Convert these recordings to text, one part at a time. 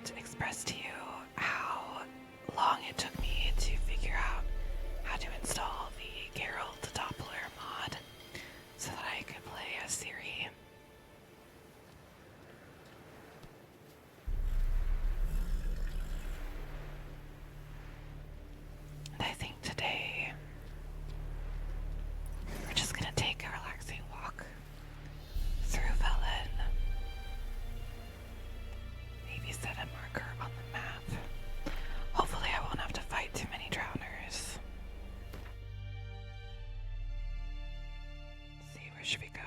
can't express to you how long it took me to figure out how to install the Geralt Doppler mod so that I could play as Ciri. And I think today we're just gonna take a relaxing walk through Velen. Maybe set a marker on the map. Hopefully I won't have to fight too many drowners. Let's see, where should we go?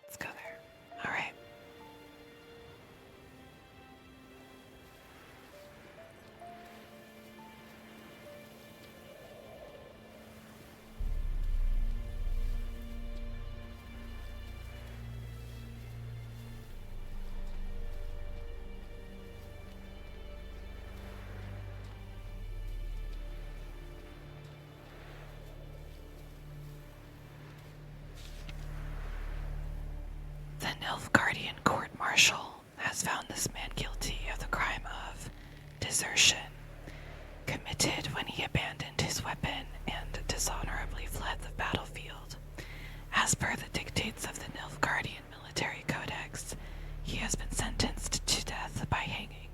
Let's go there. All right. The Nilfgaardian court-martial has found this man guilty of the crime of desertion, committed when he abandoned his weapon and dishonorably fled the battlefield. As per the dictates of the Nilfgaardian military codex, he has been sentenced to death by hanging.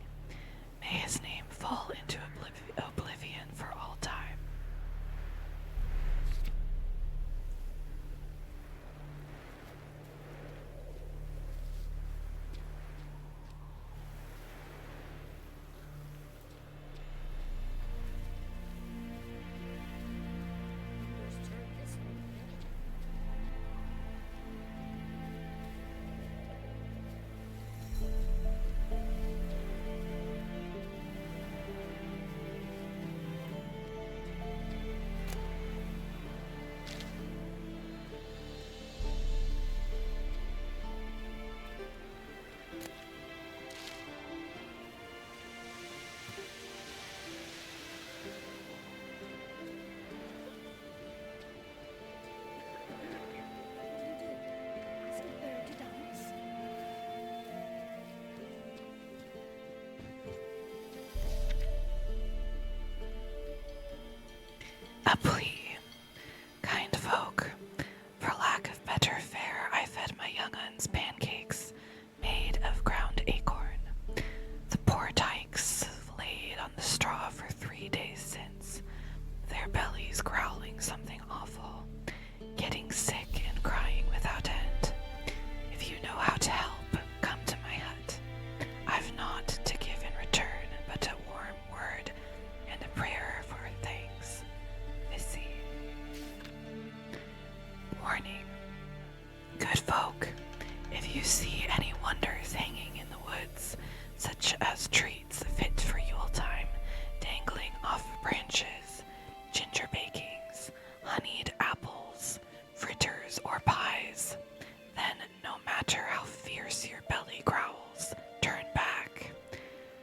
May his name fall into oblivion for all time. A plea. Kind folk, for lack of better fare, I fed my young uns pancakes made of ground acorn. The poor tykes laid on the straw for 3 days since, their bellies growling something awful, getting sick and crying without end. If you know how to help, come to my hut. I've naught to give in return but a warm word and a prayer for thanks. Missy. Warning. Good folk, if you see any wonders hanging in the woods, such as treats fit for Yule time, dangling off branches, ginger bakings, honeyed apples, fritters, or pies, then no matter how fierce your belly growls, turn back.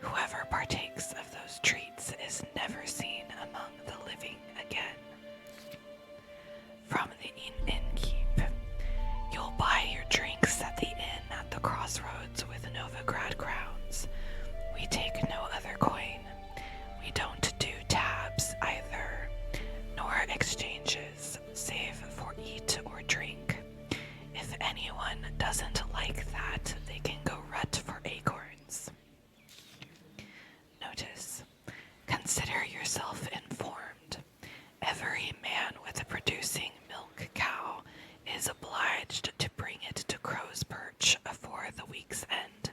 Whoever partakes of those treats is never seen among the living again. From the innkeep, you'll buy your drinks at the inn at the crossroads with Novigrad crowns. We take no other coin. We don't do tabs either, nor exchanges, save for eat or drink. If anyone doesn't like that, they can go rut for acorns. Notice, consider yourself informed. Every man with a producing milk cow is obliged to bring it to Crow's Perch afore the week's end.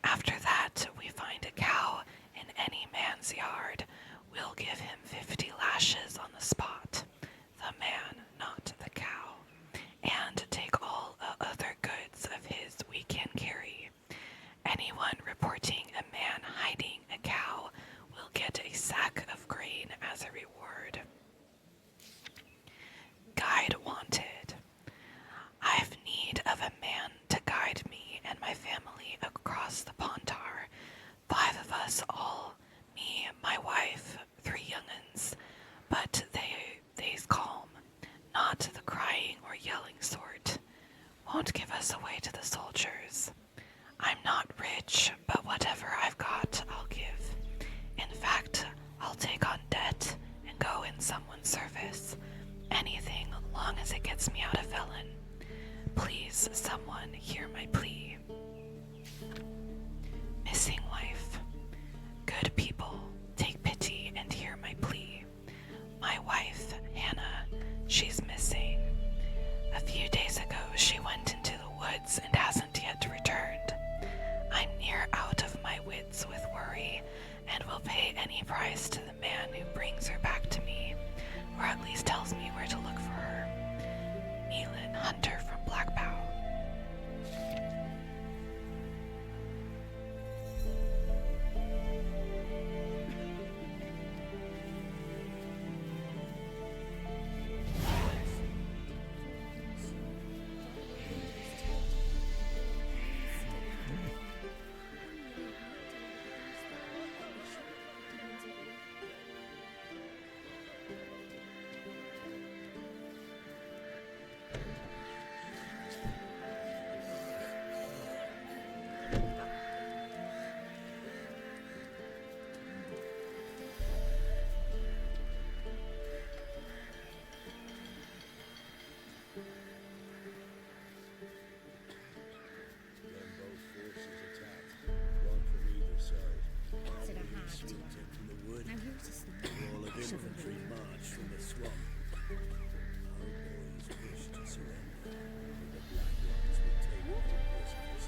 After that, we find a cow in any man's yard, we'll give him 50 lashes on the spot, the man, not the cow, and take all other goods of his we can carry give us away to the soldiers. I'm not rich, but whatever I've got, I'll give. In fact, I'll take on debt and go in someone's service. Anything, long as it gets me out of felon. Please, someone, hear my plea. Missing wife. Good people, take pity and hear my plea. My wife, Hannah, she's missing. A few days ago, she went into the woods and hasn't yet returned. I'm near out of my wits with worry, and will pay any price to the man who brings her back to me, or at least tells me where to look for her. Neelan, hunter from Blackbow. Infantry march from the swamp. Our boys wish to surrender, but the Black Ones would take them prisoners.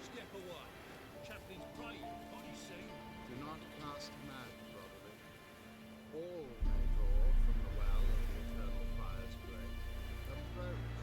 Step away. Chaplain's praying, what you see? Do not cast mad, brotherly. All may draw from the well of the eternal fire's grace. Approach.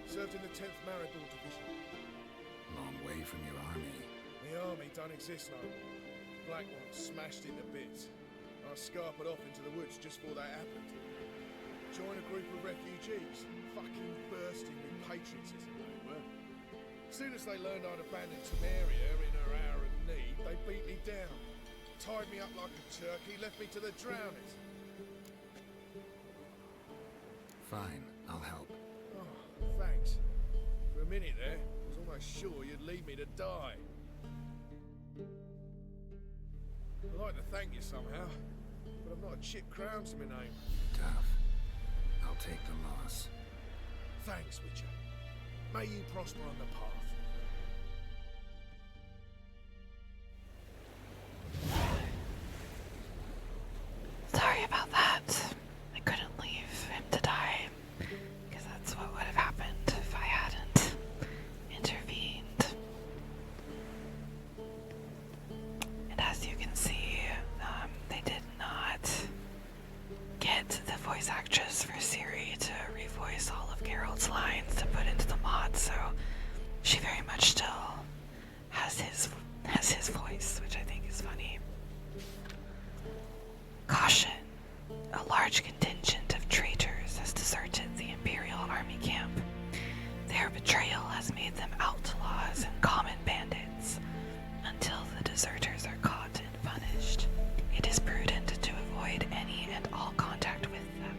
Served in the 10th Maribor Division. Long way from your army. The army don't exist no more. Black ones smashed into bits. I scarpered off into the woods just before that happened. Joined a group of refugees. Fucking bursting with patriotism they were. As soon as they learned I'd abandoned Temeria in her hour of need, they beat me down. Tied me up like a turkey, left me to the drowners. Fine, I'll help. Oh, thanks. For a minute there, I was almost sure you'd leave me to die. I'd like to thank you somehow, but I've not a chip crown to my name. Tough. I'll take the loss. Thanks, Witcher. May you prosper on the path. Sorry about that. I couldn't leave him to die, because that's what would have happened if I hadn't intervened. And as you can see, they did not get the voice actress for Ciri to revoice all of Geralt's lines to put into the mod, so she very much still has his voice, which I think is funny. Caution. A large contingent of traitors has deserted the Imperial Army camp. Their betrayal has made them outlaws and common bandits. Until the deserters are caught and punished, it is prudent to avoid any and all contact with them.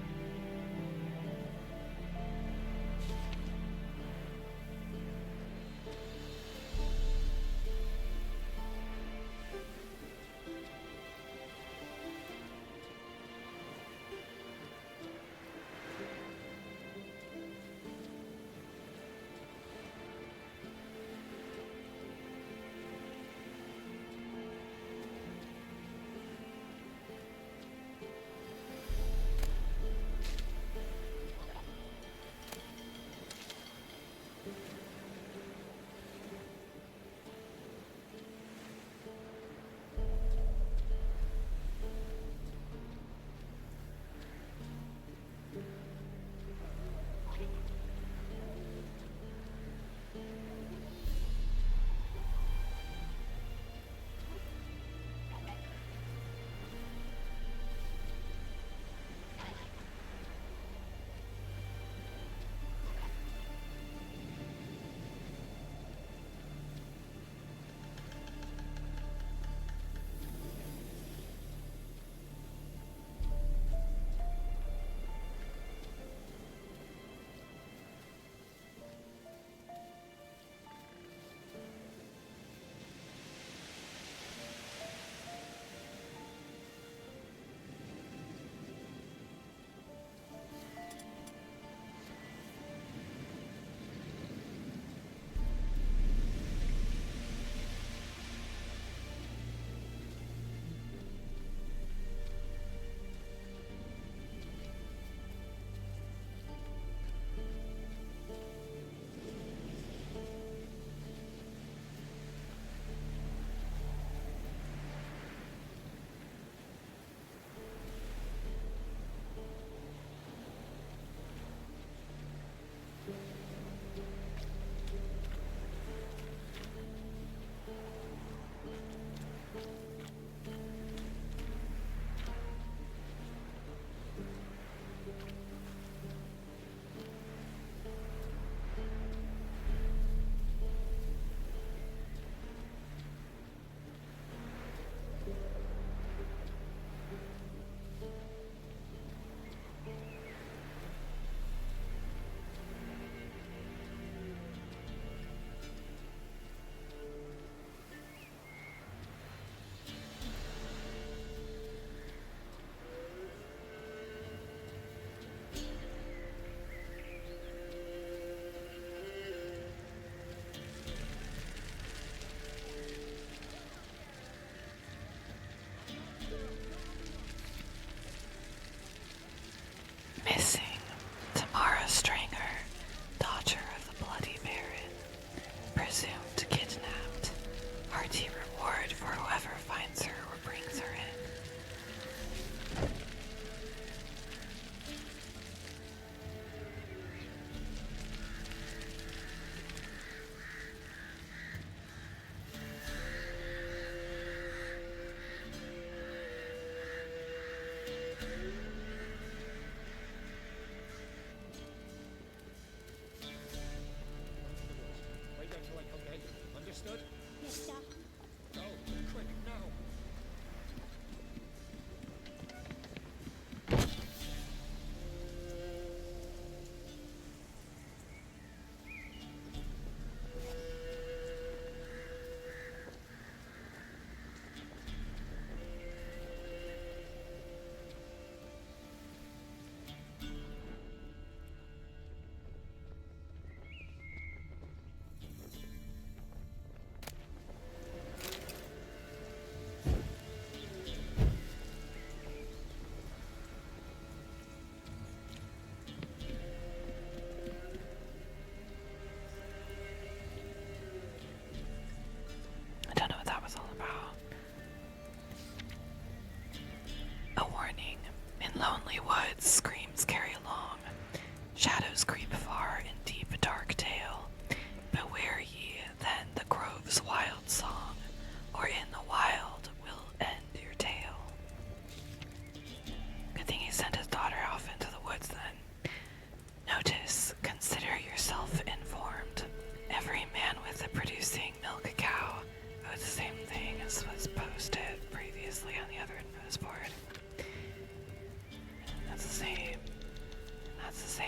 its screams carry along. Shadows creep far in deep dark tale. Beware ye then the grove's wild song, or in the wild will end your tale. Good thing he sent his daughter off into the woods then. Notice, consider yourself informed. Every man with a producing milk cow. Oh, it's the same thing as was posted previously on the other news board. That's the same. That's the same.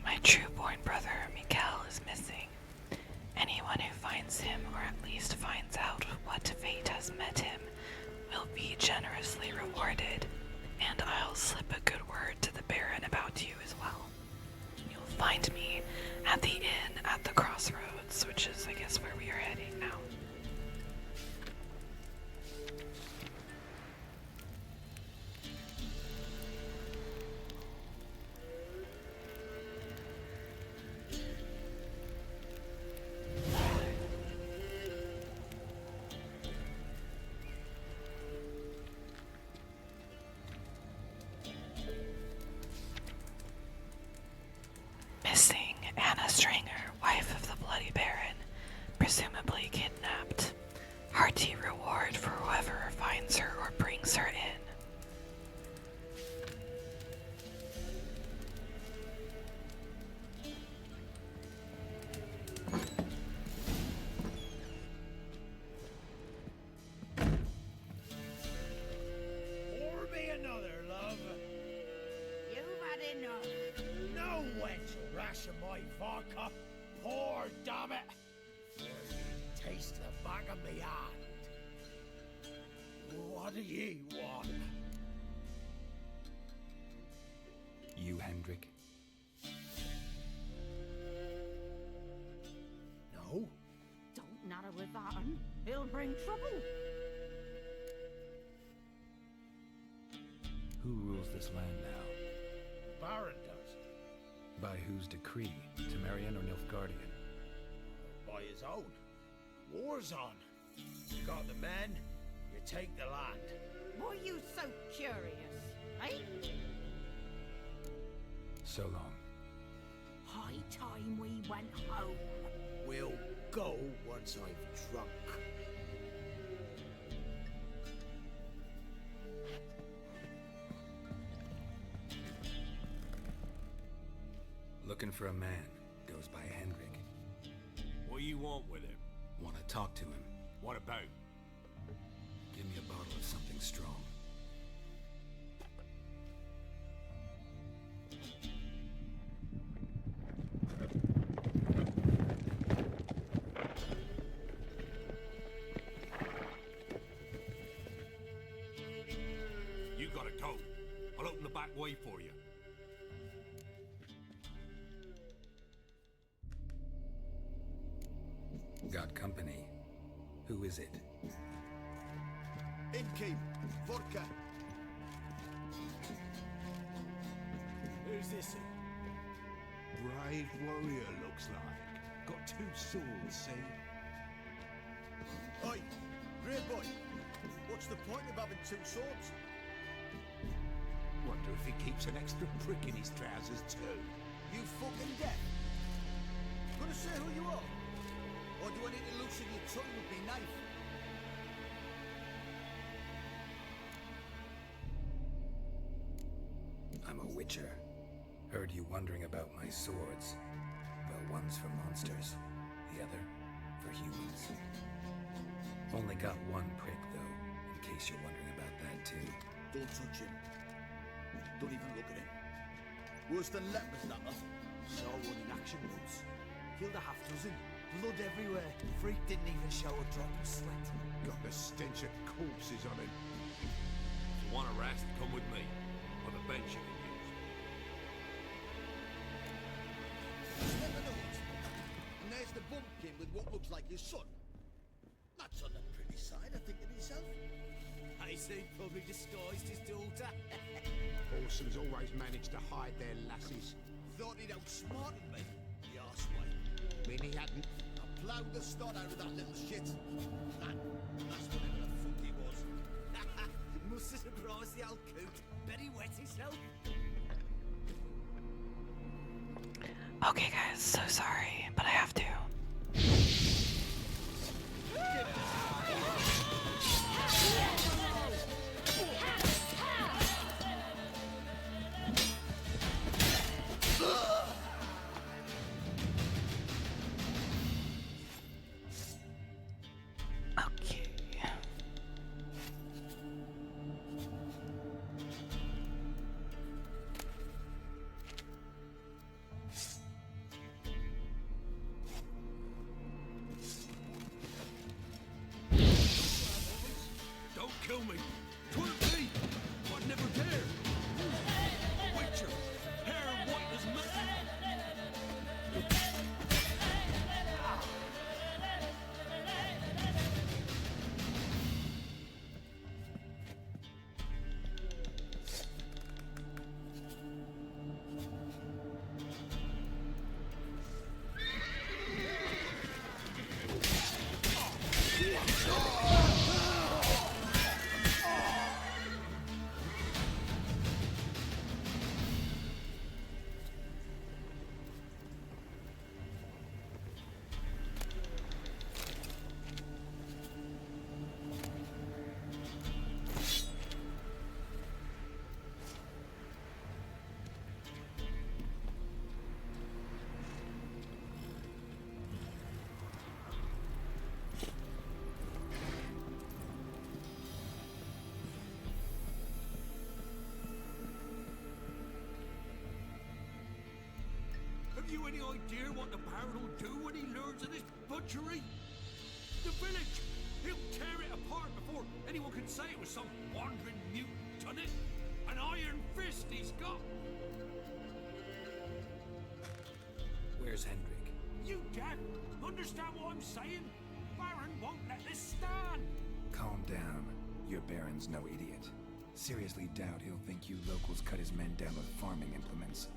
My true-born brother, Mikael, is missing. Anyone who finds him, or at least finds out what fate has met him, will be generously rewarded, and I'll slip a good word to the Baron about you as well. You'll find me at the inn at the crossroads, which is, I guess, where we are heading now. Missing Anna Stringer, wife of the Bloody Baron, presumably kidnapped. Hearty reward for whoever finds her or brings her in. Pour me another, love. You've had enough. No wench will ration my vodka. Pour, damn it. For you taste the back of me hand. What do ye want? You, Hendrik? No? Don't natter with that un. It'll bring trouble. Who rules this land now? Baron does. By whose decree? Temerian or Nilfgaardian? By his own. War's on. You got the men, you take the land. Why are you so curious, eh? So long. High time we went home. We'll go once I've drunk. Looking for a man. Goes by Hendrik. What do you want with him? Want to talk to him. What about? Give me a bottle of something strong. You gotta go. I'll open the back way for you. Got company. Who is it? Innkeep, vodka. Who's this? Brave warrior, looks like. Got two swords, see? Oi, reborn. What's the point of having two swords? Wonder if he keeps an extra prick in his trousers too. You fucking deaf. Gonna say who you are? Or do I need to loosen your tongue with me knife? I'm a witcher. Heard you wondering about my swords. Well, one's for monsters, the other for humans. Only got one prick, though, in case you're wondering about that, too. Don't touch him. Don't even look at him. Worse than lepers, that lot. Saw one in action once. Killed a half dozen. Blood everywhere. Freak didn't even show a drop of sweat. Got the stench of corpses on him. If you want a rest, come with me. Or the bench you can use. Step in the hut. And there's the bumpkin with what looks like his son. That's on the pretty side, I think to myself. I say probably disguised his daughter. Orsons always manage to hide their lasses. Thought he'd outsmarted me, the arsewite. Mean he hadn't. I ploughed the snot out of that little shit. That's whatever the fuck he was. Just across the old coot. Very wet himself. Okay, guys, so sorry, but I have to. Okay. Don't kill me. 'Twill be. I'd never dare. A witcher. Hair white as milk. Have you any idea what the Baron will do when he learns of this butchery? The village! He'll tear it apart before anyone can say it was some wandering mutant done it. An iron fist he's got! Where's Hendrik? You deaf? Understand what I'm saying? Baron won't let this stand! Calm down. Your Baron's no idiot. Seriously doubt he'll think you locals cut his men down with farming implements.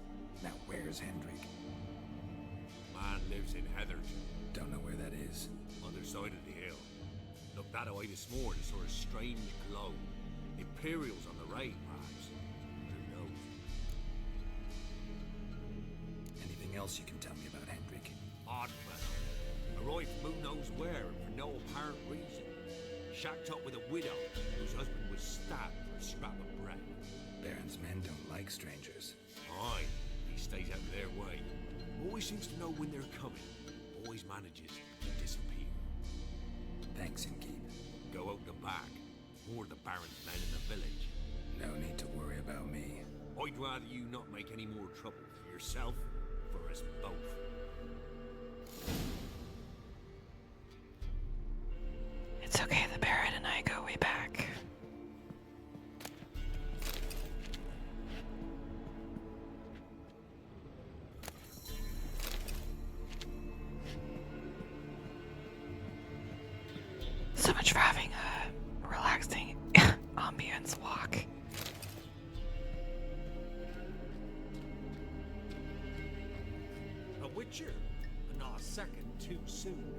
Now where's Hendrik? Man lives in Heatherton, Don't know where that is. other side of the hill. Looked that away this morning, saw a strange glow. Imperials on the raid, perhaps. Who knows? Anything else you can tell me about Hendrik? Odd fellow. Arrived from who knows where and for no apparent reason. Shacked up with a widow whose husband was stabbed for a scrap of bread. Baron's men don't like strangers. Aye, he stays out of their way. Always seems to know when they're coming. Always manages to disappear. Thanks, Inkeep. Go out the back. More of the Baron's men in the village. No need to worry about me. I'd rather you not make any more trouble for yourself, for us both. It's okay, the Baron and I go way back. So much for having a relaxing ambience walk. A witcher? Not a second too soon.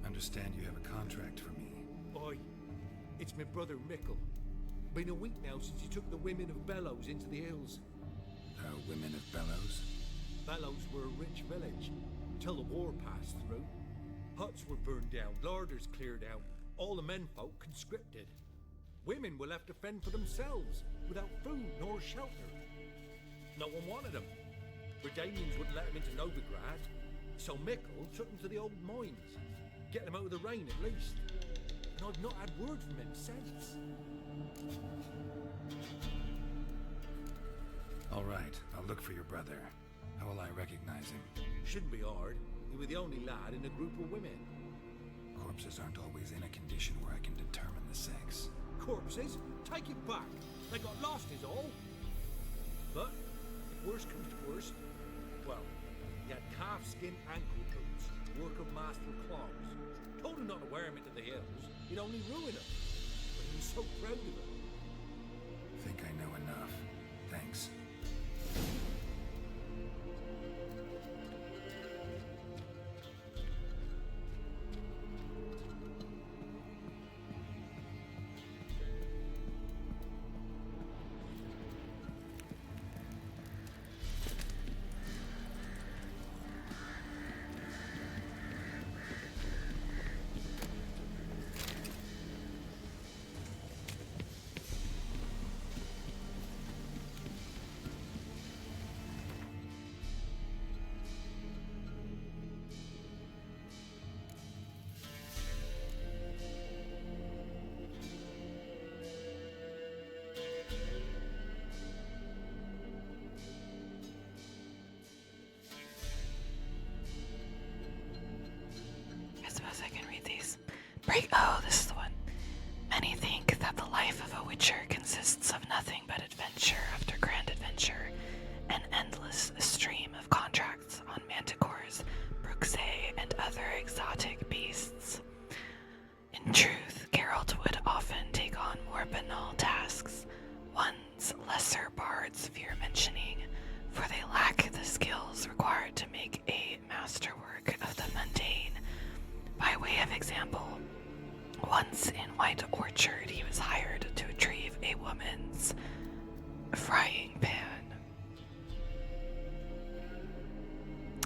Understand you have a contract for me. Oi, it's my brother Mickle. Been a week now since he took the women of Bellows into the hills. Women of Bellows? Bellows were a rich village, till the war passed through. Huts were burned down, larders cleared out, all the menfolk conscripted. Women were left to fend for themselves, without food nor shelter. No one wanted them. Redanians wouldn't let them into Novigrad, so Mickle took them to the old mines. Get them out of the rain at least. And I've not had word from him since. All right, I'll look for your brother. How will I recognize him? Shouldn't be hard. He was the only lad in a group of women. Corpses aren't always in a condition where I can determine the sex. Corpses? Take it back. They got lost is all. But, if worst comes to worst, well, he had calfskin ankle boots, work of Master Claws. Told him not to wear him into the hills. He'd only ruin him. But he was so proud of it. Think I know enough. Thanks. Oh, this is the one. Many think that the life of a witcher consists of nothing but adventure after grand adventure, an endless stream of contracts on manticores, bruxae, and other exotic beasts. In truth, Geralt would often take on more banal tasks, ones lesser bards fear mentioning, for they lack the skills required to make a masterwork of the mundane. By way of example, once in White Orchard he was hired to retrieve a woman's frying pan.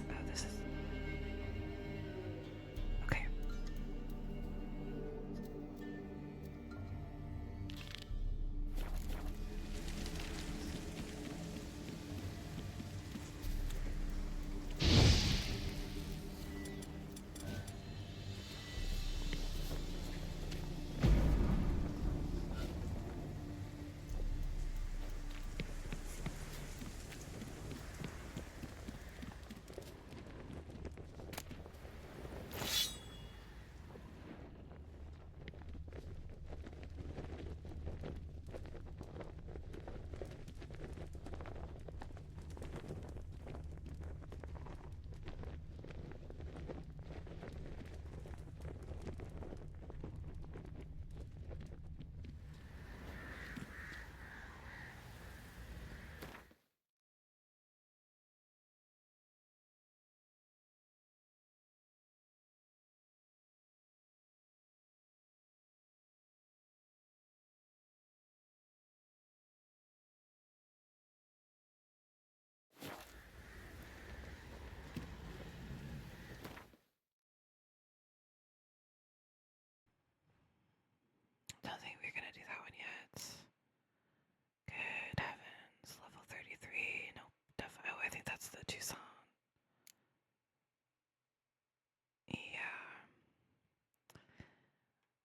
Oh, this is... Okay. Don't think we're gonna do that one yet. Good heavens, level 33. Nope, definitely. Oh, I think that's the Tucson. Yeah.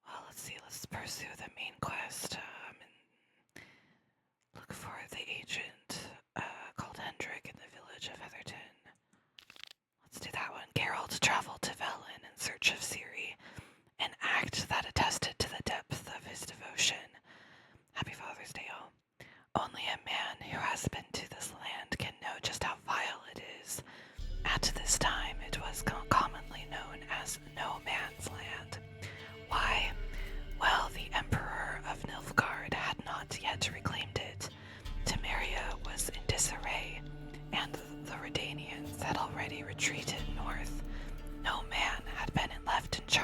Well, let's see. Let's pursue the main quest and look for the agent called Hendrik in the village of Heatherton. Let's do that one. Geralt traveled to Velen in search of Ciri, an act that attested to the depth of his devotion. Happy Father's Day, all. Only a man who has been to this land can know just how vile it is. At this time, it was commonly known as No Man's Land. Why? Well, the Emperor of Nilfgaard had not yet reclaimed it. Temeria was in disarray, and the Redanians had already retreated north. No man had been left in charge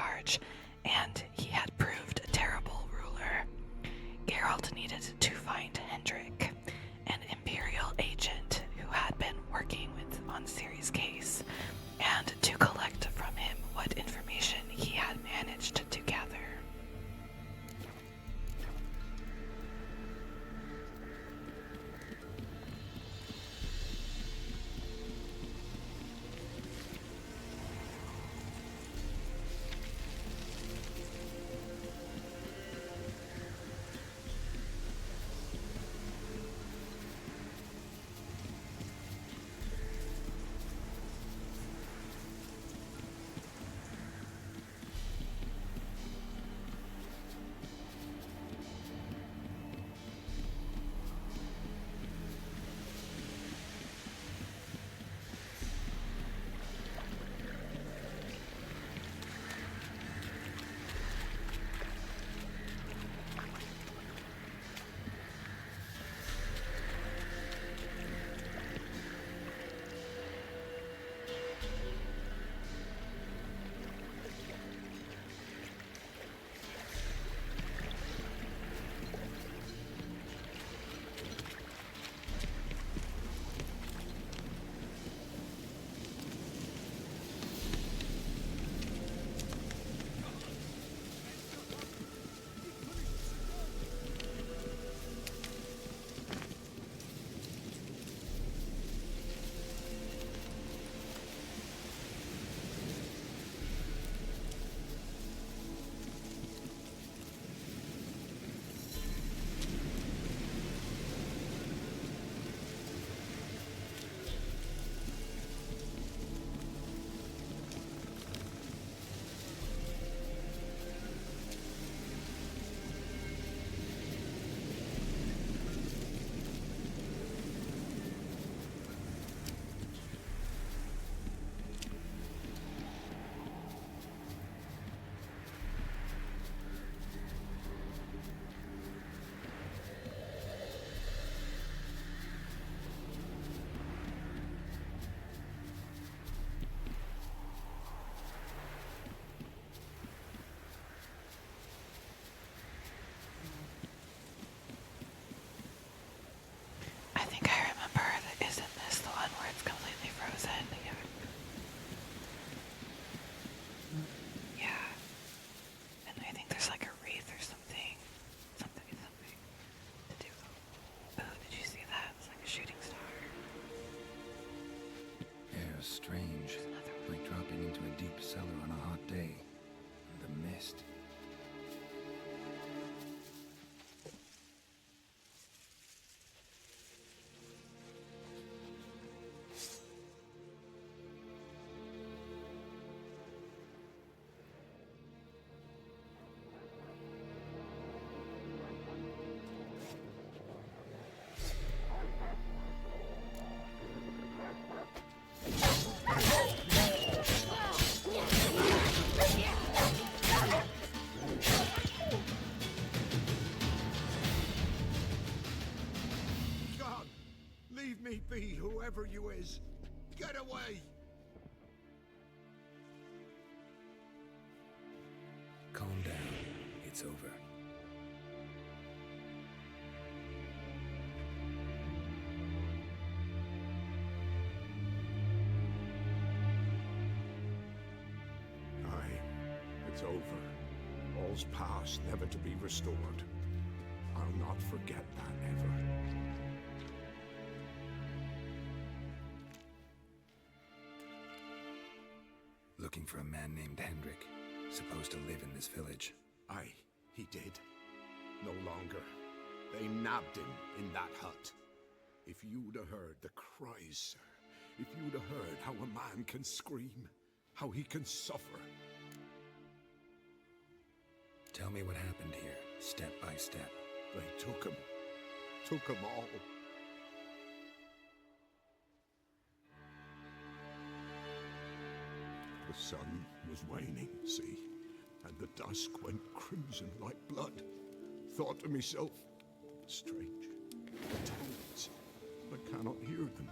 whoever you is. Get away! Calm down. It's over. Aye, it's over. All's past, never to be restored. I'll not forget that ever. Looking for a man named Hendrik, supposed to live in this village. Aye, he did. No longer. They nabbed him in that hut. If you'd have heard the cries, sir. If you'd have heard how a man can scream, how he can suffer. Tell me what happened here, step by step. They took him. Took him all. The sun was waning, see? And the dusk went crimson like blood. Thought to myself, strange. The toads. I cannot hear them.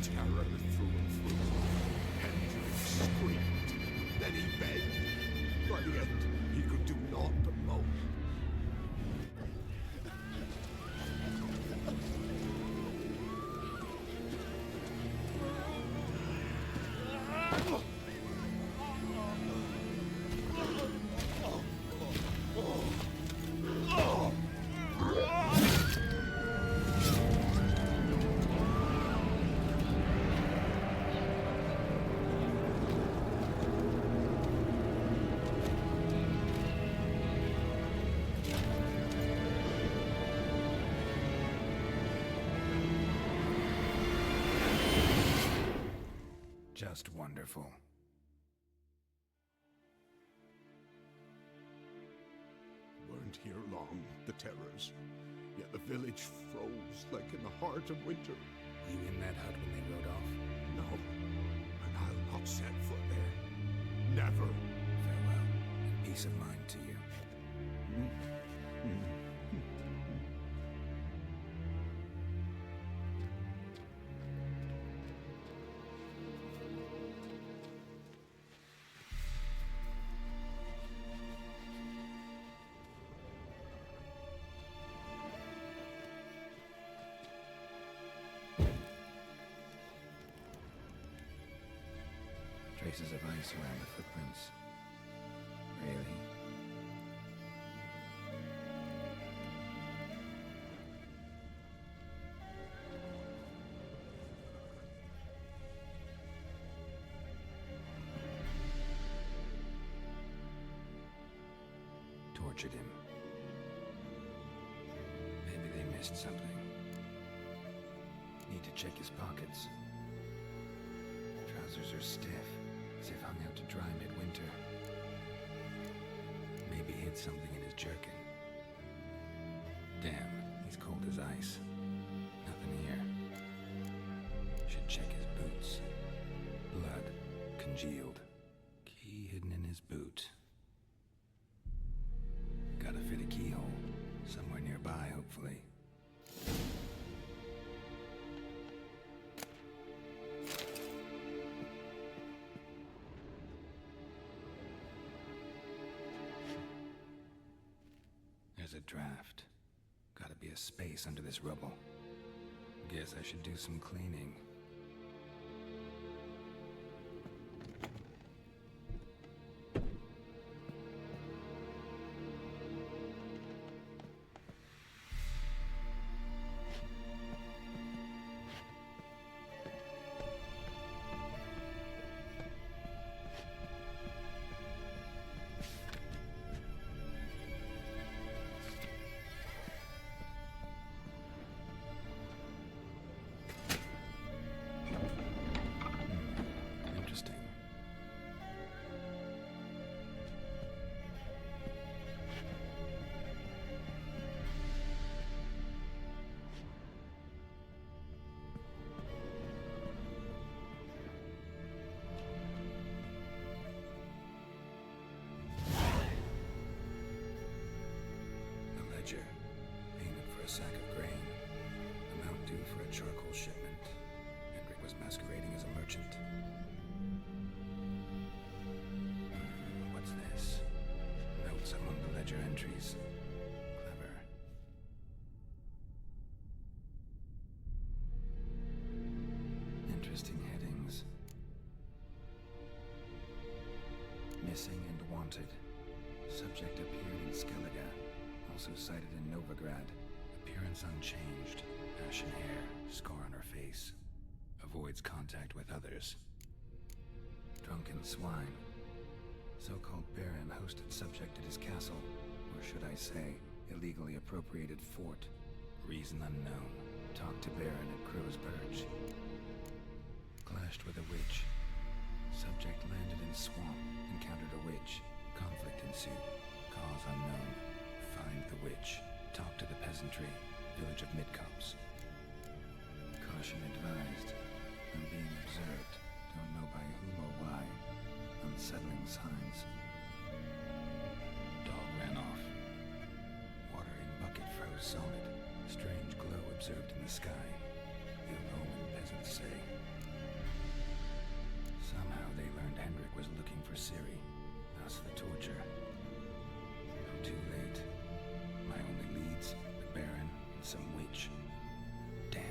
Terror through and through. Hendrik screamed. Then he begged. By the end, he could do naught but moan. Just wonderful. Weren't here long, the terrors. Yet the village froze like in the heart of winter. You in that hut when they rode off? No, and I'll not set foot there. Never. Farewell, and peace of mind to you. Traces of ice around the footprints. Really? Tortured him. Maybe they missed something. Need to check his pockets. Trousers are stiff, as if hung out to dry midwinter. Maybe hid something in his jerkin. Damn, he's cold as ice. Nothing here. Should check his boots. Blood, congealed. Key hidden in his boot. Gotta fit a keyhole. Somewhere nearby, hopefully. There's a draft. Gotta be a space under this rubble. Guess I should do some cleaning. ledger. Payment for a sack of grain. Amount due for a charcoal shipment. Hendrik was masquerading as a merchant. What's this? Notes among the ledger entries. Clever. Interesting headings. Missing and wanted. Subject appeared in Skellige. Also cited in Novigrad. Appearance unchanged. Ashen hair. Scar on her face. Avoids contact with others. Drunken swine. So-called Baron hosted subject at his castle. Or should I say, illegally appropriated fort. Reason unknown. Talked to Baron at Crow's Perch. Clashed with a witch. Subject landed in swamp. Encountered a witch. Conflict ensued. Cause unknown. Find the witch. Talk to the peasantry. Village of Midcops. Caution advised. I'm being observed. Don't know by whom or why. Unsettling signs. Dog ran off. Water in bucket froze solid. Strange glow observed in the sky. Ill-omened peasants say. Somehow they learned Hendrik was looking for Ciri. Thus the torture. I'm too late. My only leads, the Baron and some witch. Damn.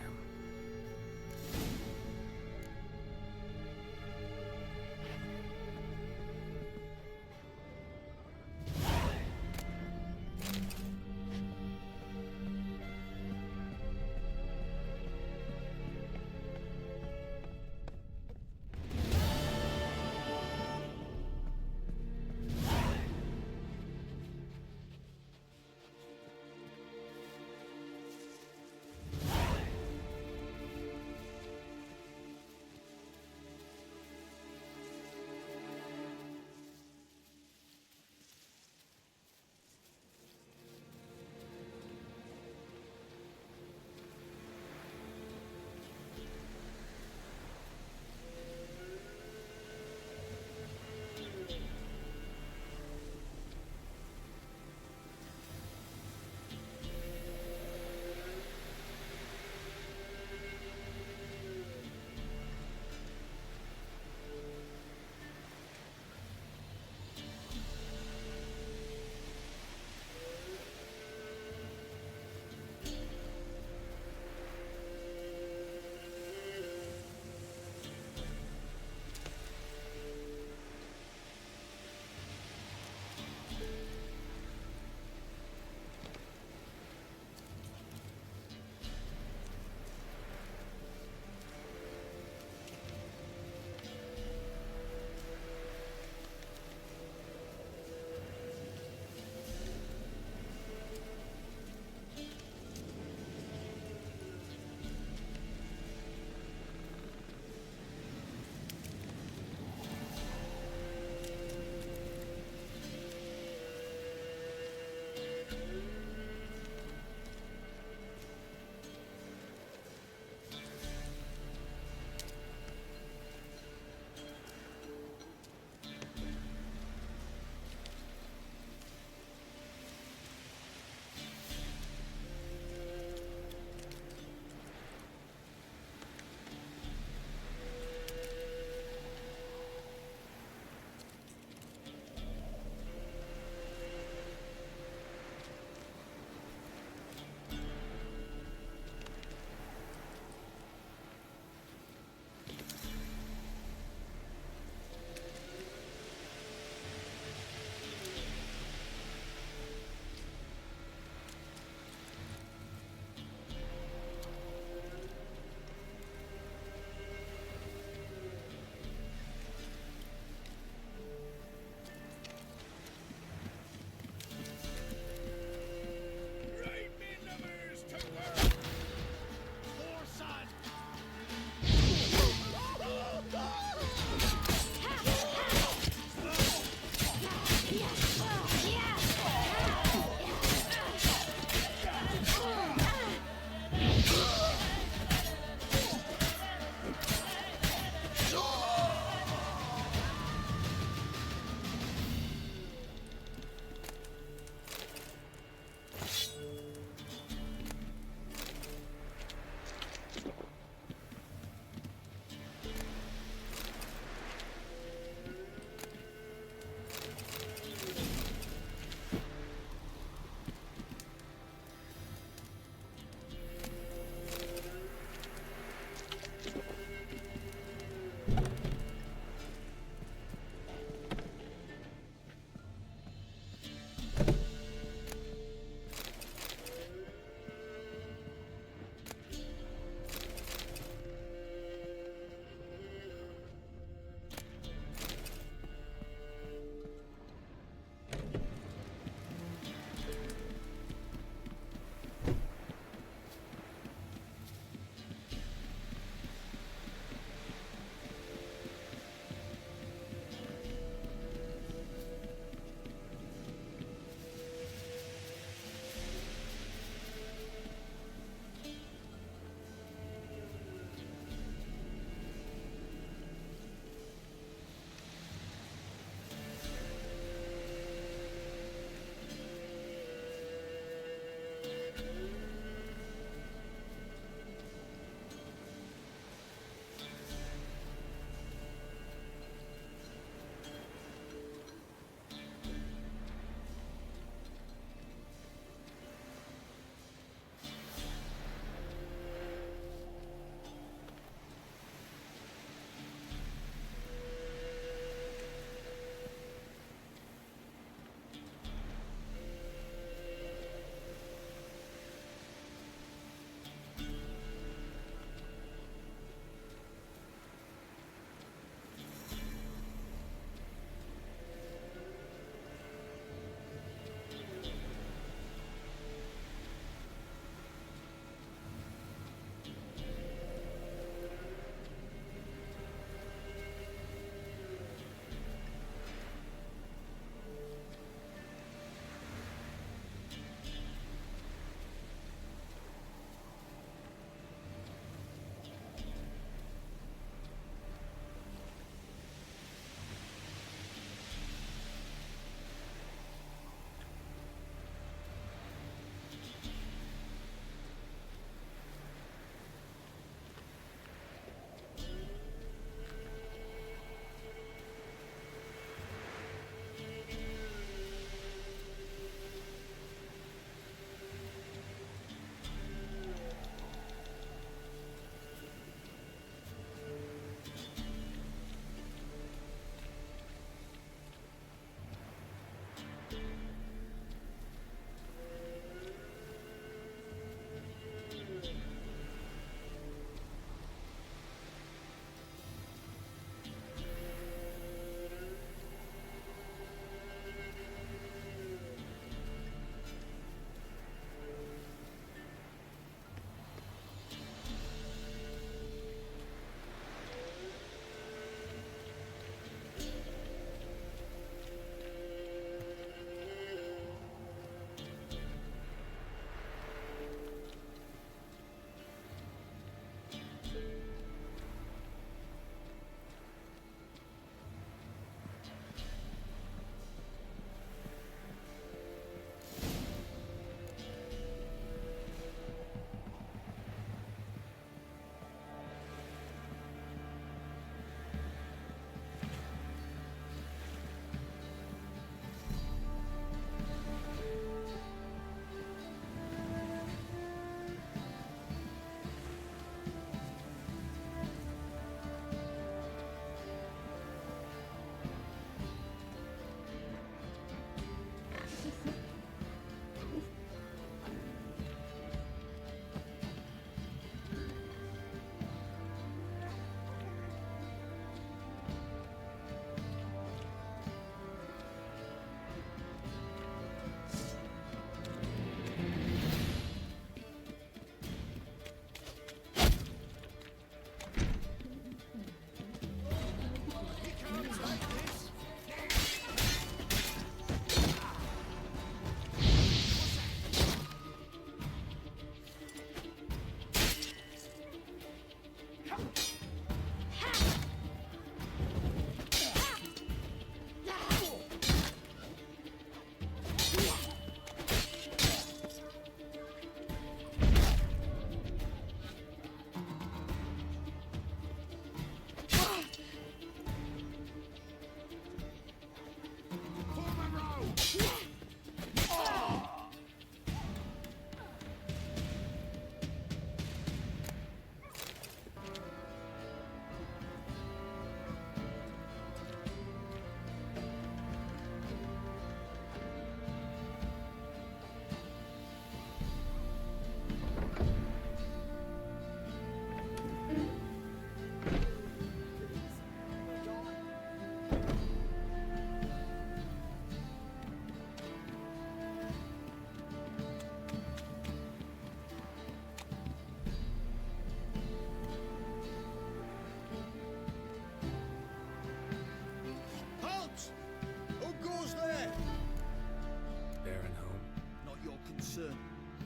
Baron home? Not your concern.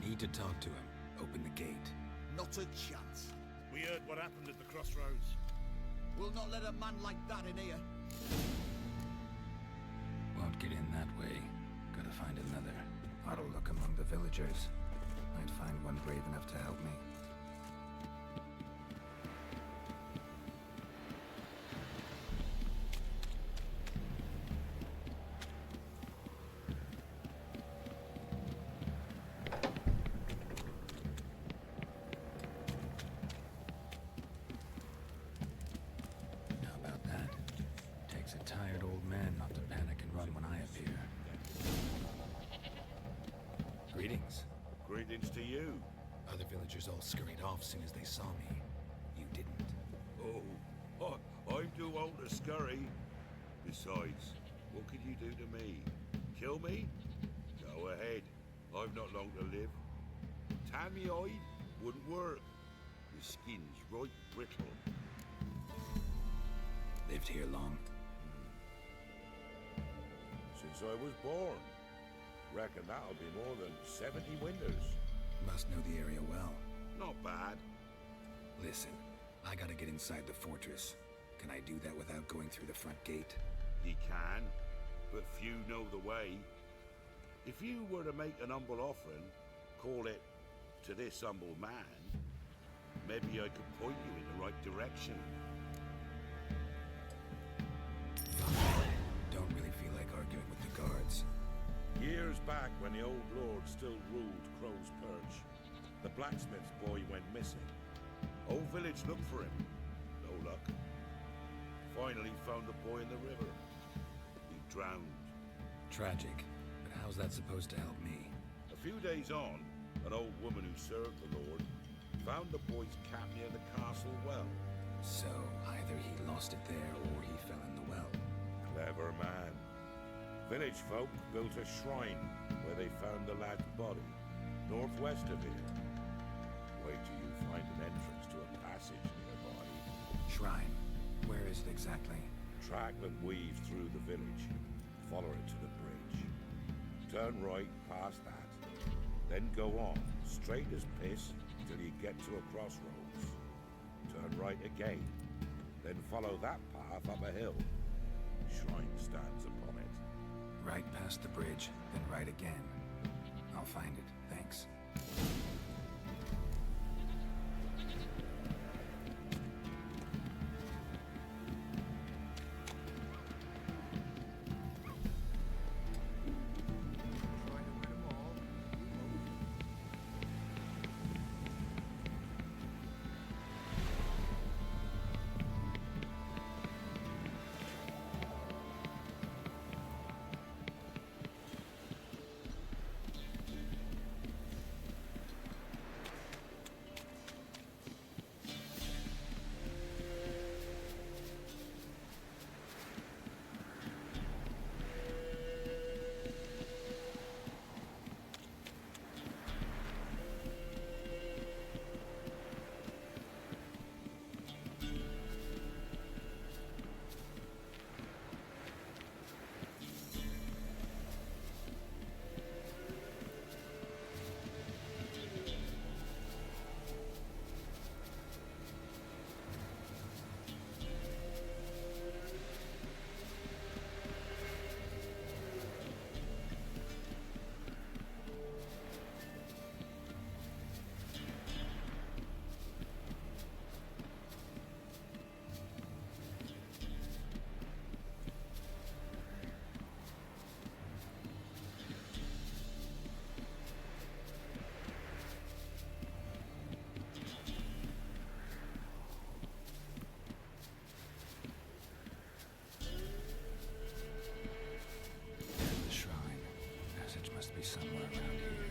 Need to talk to him. Open the gate. Not a chance. We heard what happened at the crossroads. We'll not let a man like that in here. Won't get in that way. Gotta find another. Ought to look among the villagers. Might find one brave enough to help me. How about that? Takes a tired old man not to panic and run when I appear. Greetings. Greetings to you. Other villagers all scurried off soon as they saw me. You didn't. Oh, I'm too old to scurry. Besides, what could you do to me? Kill me? Go ahead. I've not long to live. Tan me hide wouldn't work. The skin's right brittle. Lived here long? Since I was born. Reckon that'll be more than 70 winters. Must know the area well. Not bad. Listen, I gotta get inside the fortress. Can I do that without going through the front gate? He can, but few know the way. If you were to make an humble offering, call it to this humble man, maybe I could point you in the right direction. Don't really feel like arguing with the guards. Years back, when the old lord still ruled Crow's Perch, the blacksmith's boy went missing. Whole village looked for him. No luck. Finally found the boy in the river. He drowned. Tragic, but how's that supposed to help me? A few days on, an old woman who served the lord found the boy's cap near the castle well. So, either he lost it there or he fell in the well. Clever man. Village folk built a shrine where they found the lad's body, northwest of here. Wait till you find an entrance to a passage nearby. Shrine? Where is it exactly? Track that weaves through the village. Follow it to the bridge. Turn right past that. Then go on, straight as piss, till you get to a crossroads. Turn right again. Then follow that path up a hill. Shrine stands upon it. Right past the bridge, then right again. I'll find it, thanks. Trying to win 'em all. be somewhere around here.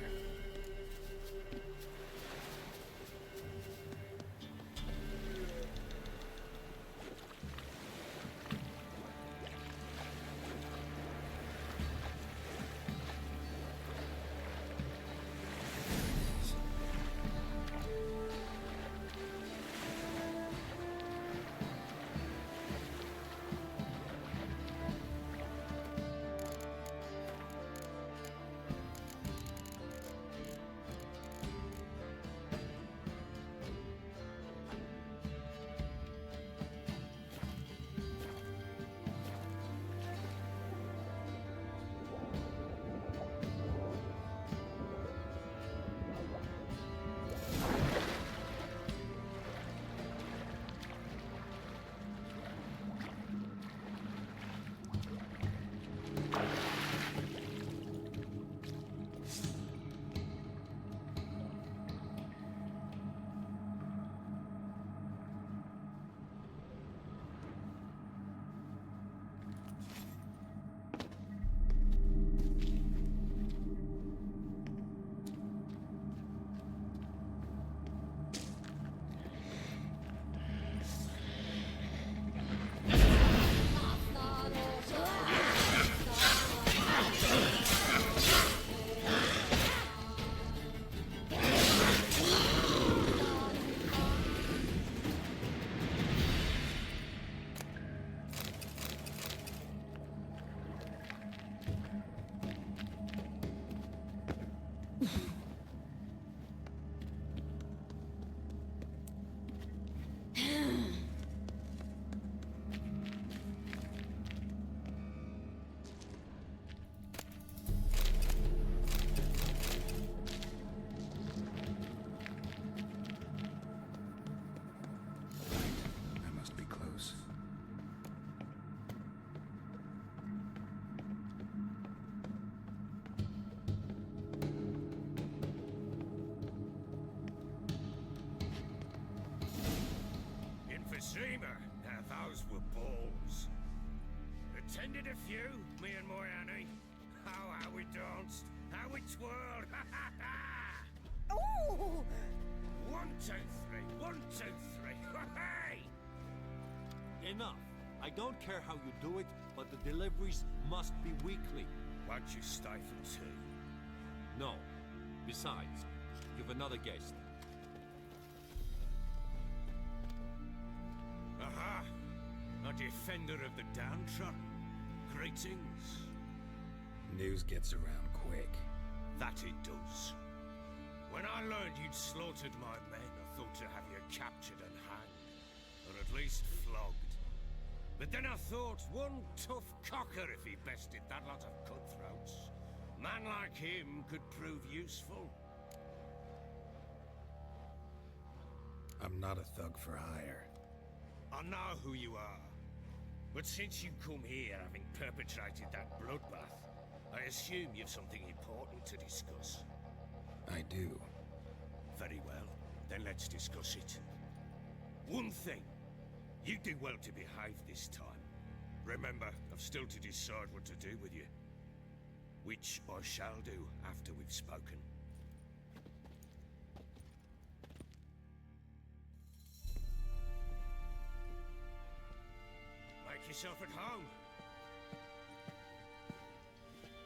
Tended a few, me and my Annie. Oh, how we danced, how we twirled. Ooh! 1, 2, 3, 1, 2, 3. Hey! Enough. I don't care how you do it, but the deliveries must be weekly. Won't you stay for tea? No. Besides, you've another guest. Aha! A defender of the downtrodden. Greetings. News gets around quick. That it does. When I learned you'd slaughtered my men, I thought to have you captured and hanged, or at least flogged. But then I thought, one tough cocker if he bested that lot of cutthroats. Man like him could prove useful. I'm not a thug for hire. I know who you are. But since you come here having perpetrated that bloodbath, I assume you've something important to discuss. I do. Very well, then let's discuss it. One thing. You do well to behave this time. Remember, I've still to decide what to do with you. Which I shall do after we've spoken. Make yourself at home.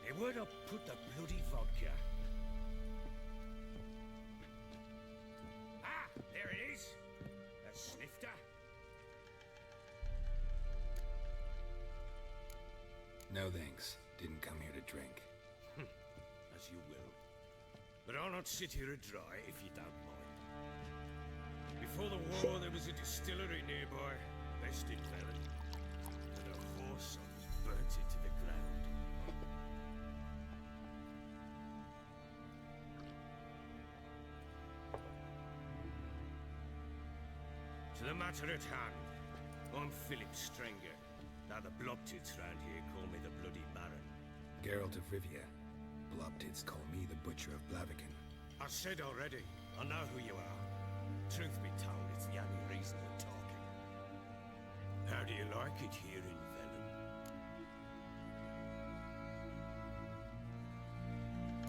Hey, where'd I put the bloody vodka? Ah, there it is. A snifter. No thanks. Didn't come here to drink. As you will. But I'll not sit here dry if you don't mind. Before the war, there was a distillery nearby, based in Velen. And a horse almost burnt it to the ground. To the matter at hand, I'm Philip Strenger. Now the Blobtits round here call me the Bloody Baron. Geralt of Rivia. Blobtits call me the Butcher of Blaviken. I said already, I know who you are. Truth be told, it's the only reason we're talking. How do you like it here in Velen?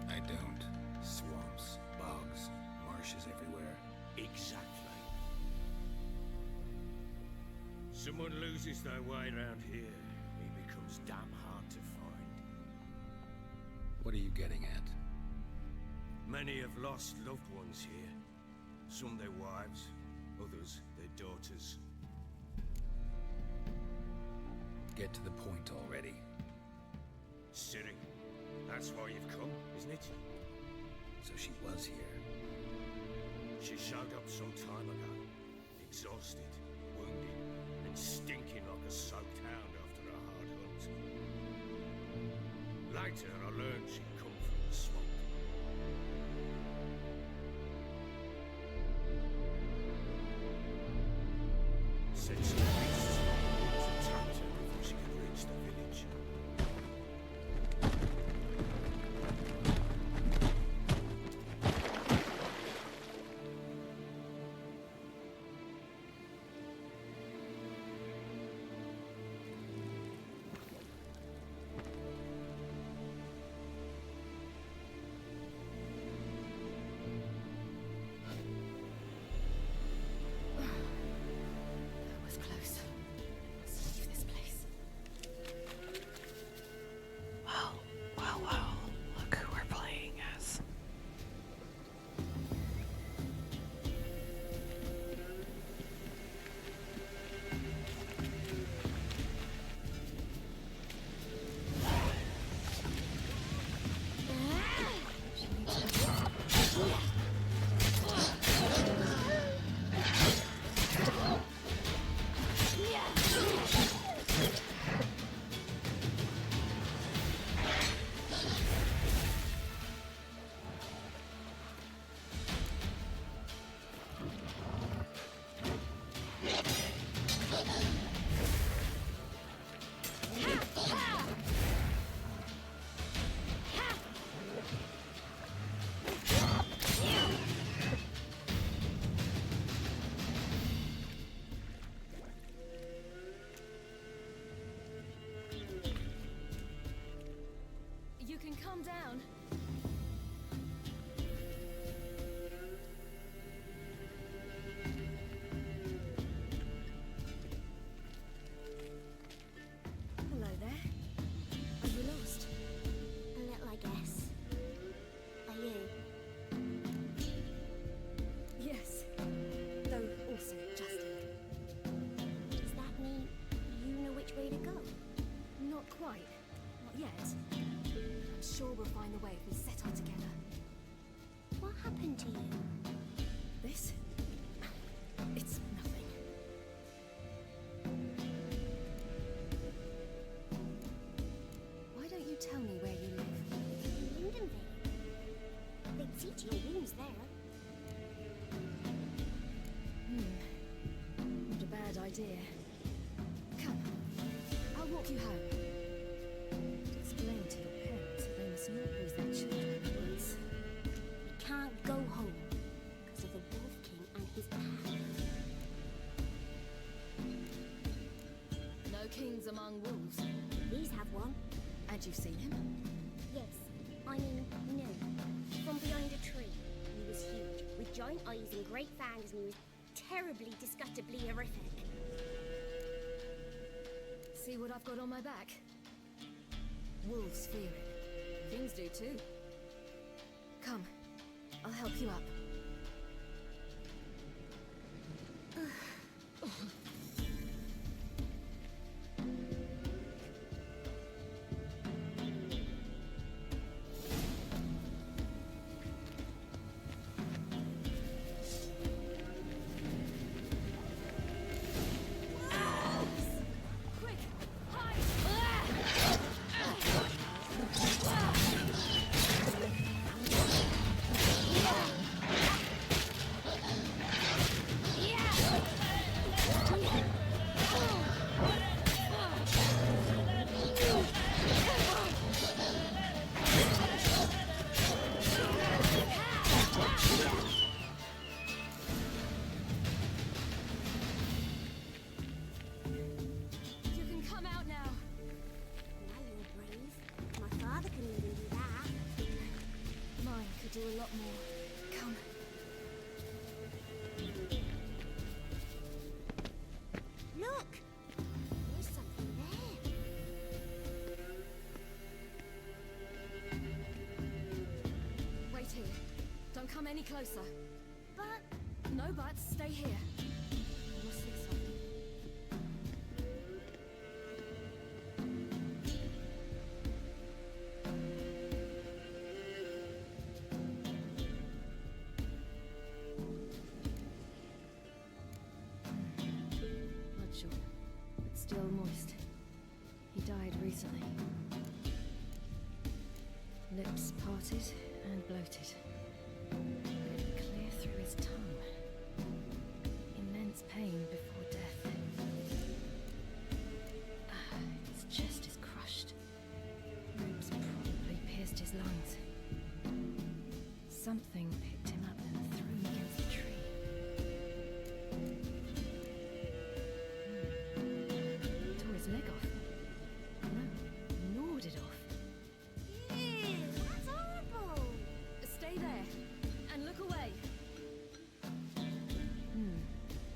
I don't. Swamps, bogs, marshes everywhere. Exactly. Someone loses their way around here, he becomes damn hard to find. What are you getting at? Many have lost loved ones here. Some their wives, others their daughters. Get to the point already. Ciri, that's why you've come, isn't it? So she was here. She showed up some time ago, exhausted, wounded, and stinking like a soaked hound after a hard hunt. Later, I learned she'd come from the swamp. Said some beasts attacked her before she could reach the village. That was close. See to your wounds there. Not a bad idea. Come, I'll walk you home. Explain to your parents that they must not lose their children in the woods. We can't go home because of the Wolf King and his pack. No kings among wolves. These have one. And you've seen him? Yes. I mean, no. From behind a tree. He was huge, with giant eyes and great fangs, and he was terribly, disgustingly horrific. See what I've got on my back? Wolves fear it. Kings do too. Come, I'll help you up. Do a lot more. Come. Look! There's something there. Wait here. Don't come any closer. But... No buts. Stay here. You'll see something. But still moist. He died recently. Lips parted and bloated. Blood clear through his tongue. Immense pain before death. His chest is crushed. Ropes probably pierced his lungs. Something picked him up and threw him against the tree. Tore his leg off. No, gnawed it off. Ew, that's horrible! Stay there and look away.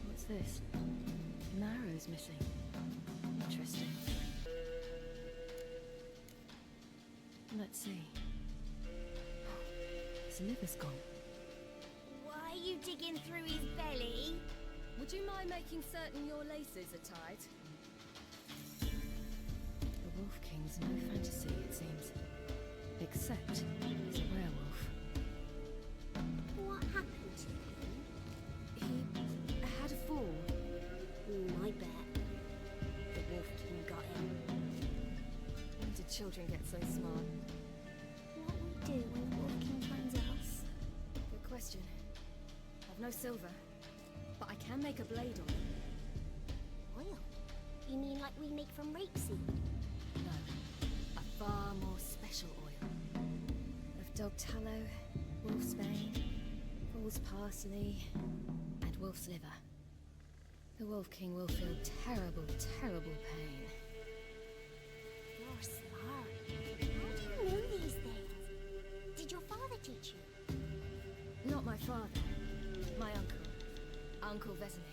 What's this? An arrow's missing. Interesting. Let's see. His liver's gone. Why are you digging through his belly? Would you mind making certain your laces are tied? The Wolf King's no fantasy, it seems. Except he's a werewolf. What happened to him? He had a fall. I bet. The Wolf King got him. When did children get so smart? What will we do when the Wolf King finds us? Good question. I've no silver, but I can make a blade on it. Oil? You mean like we make from rapeseed? No, a far more special oil. Of dog tallow, wolf's bane, foal's parsley, and wolf's liver. The Wolf King will feel terrible, terrible pain. You're smart. How do you know these things? Did your father teach you? Not my father, my uncle. Uncle Vesemir.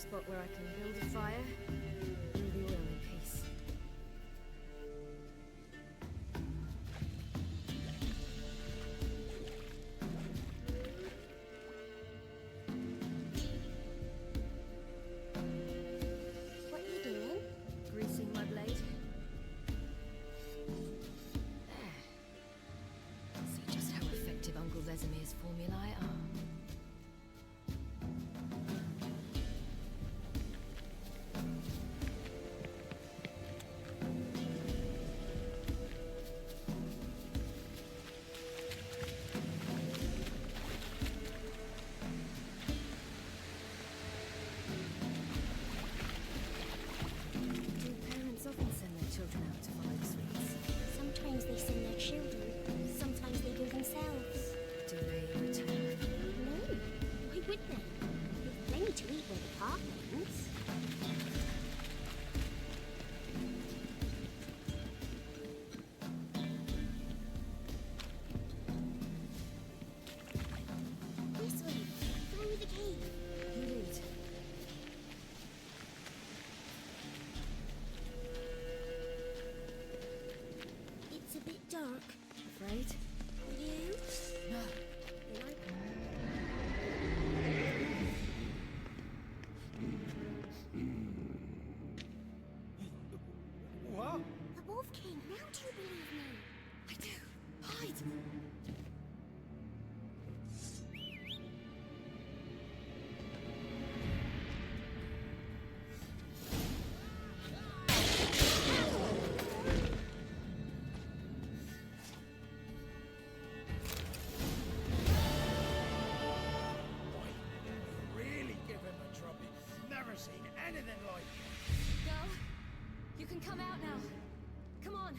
spot where I can build a fire, brew the oil in peace. What are you doing? Greasing my blade. There. See just how effective Uncle Vesemir's formulae are. Do parents often send their children out to follow the sweets? Sometimes they send their children, sometimes they go themselves. Do they return? No, why would they? There's plenty to eat where the park ends. This way, through the cave. You lead. It's a bit dark. Afraid? Are you? No. Then I What? The Wolf King, now do you believe me? I do. Hide! Really give him a trouble. Never seen anything like it. Girl, you can come out now. Come on.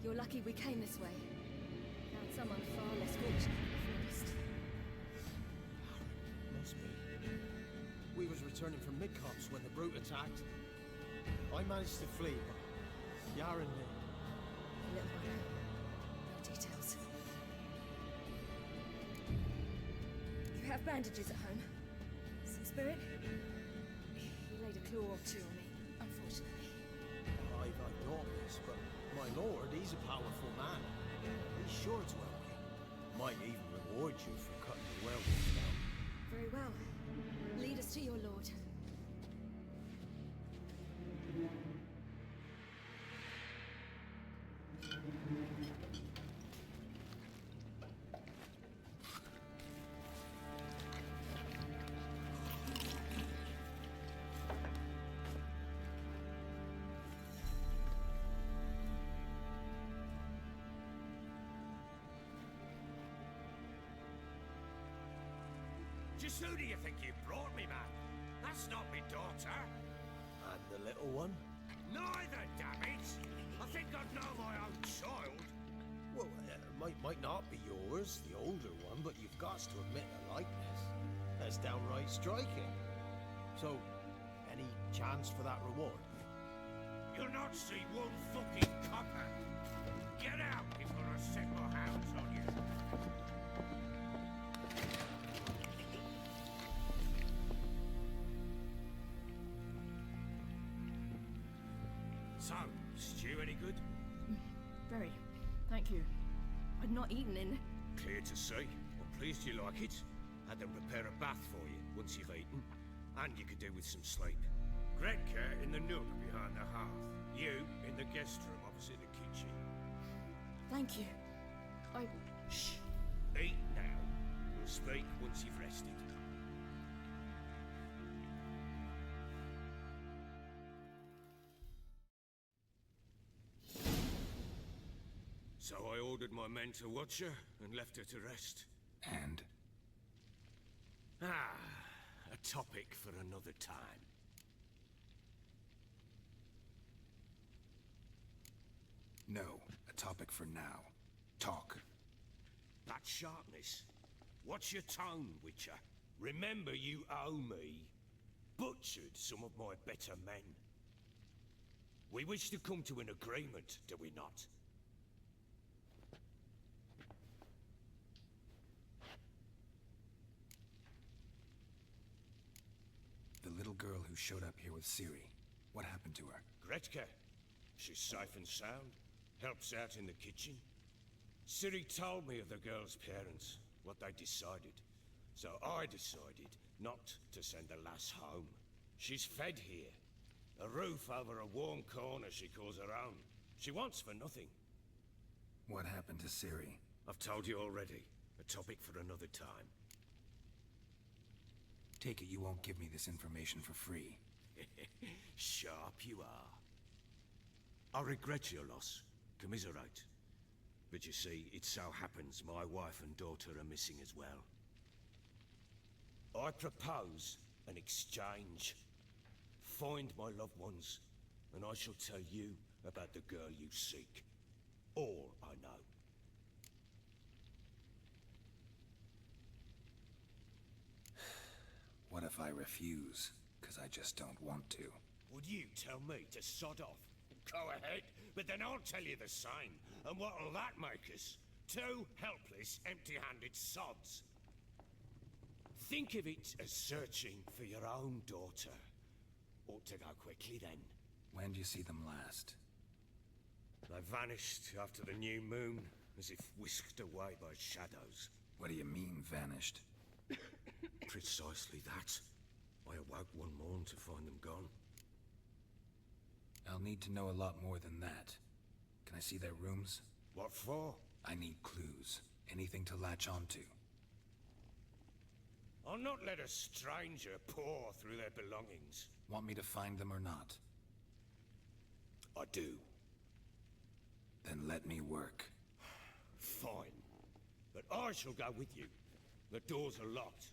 You're lucky we came this way. Found someone far less fortunate in the forest. Must be. We was returning from Midcops when the brute attacked. I managed to flee, but Yara and me. A little one. No details. You have bandages at home? Some spirit? He laid a claw or two on me, unfortunately. I've had daughters, but my lord, he's a powerful man. He's sure to help you. Might even reward you for cutting the werewolf down. Very well. Lead us to your lord. Just who do you think you brought me, man? That's not me daughter. And the little one? Neither, damn it! I think I'd know my own child. Well, might not be yours, the older one, but you've got to admit the likeness. That's downright striking. So, any chance for that reward? You'll not see one fucking copper. Get out before I set my hands on you. So, stew any good? Very. Thank you. I'd not eaten in. Clear to see. I'm pleased you like it. Had them prepare a bath for you once you've eaten. And you could do with some sleep. Gretke in the nook behind the hearth. You in the guest room opposite the kitchen. Thank you. Shh. Eat now. We'll speak once you've rested. So I ordered my men to watch her and left her to rest. And? Ah, a topic for another time. No, a topic for now. Talk. That sharpness. What's your tone, Witcher? Remember you owe me. Butchered some of my better men. We wish to come to an agreement, do we not? girl who showed up here with Ciri. What happened to her? Gretka. She's safe and sound. Helps out in the kitchen. Ciri told me of the girl's parents, what they decided. So I decided not to send the lass home. She's fed here. A roof over a warm corner she calls her own. She wants for nothing. What happened to Ciri? I've told you already. A topic for another time. Take it you won't give me this information for free. Sharp you are. I regret your loss. Commiserate. But you see, it so happens my wife and daughter are missing as well. I propose an exchange. Find my loved ones, and I shall tell you about the girl you seek. All I know. What if I refuse? Because I just don't want to. Would you tell me to sod off? Go ahead, but then I'll tell you the same. And what'll that make us? Two helpless, empty-handed sods. Think of it as searching for your own daughter. Ought to go quickly then. When do you see them last? They vanished after the new moon, as if whisked away by shadows. What do you mean, vanished? Precisely that. I awoke one morn to find them gone. I'll need to know a lot more than that. Can I see their rooms? What for? I need clues. Anything to latch onto. I'll not let a stranger pore through their belongings. Want me to find them or not? I do. Then let me work. Fine. But I shall go with you. The doors are locked.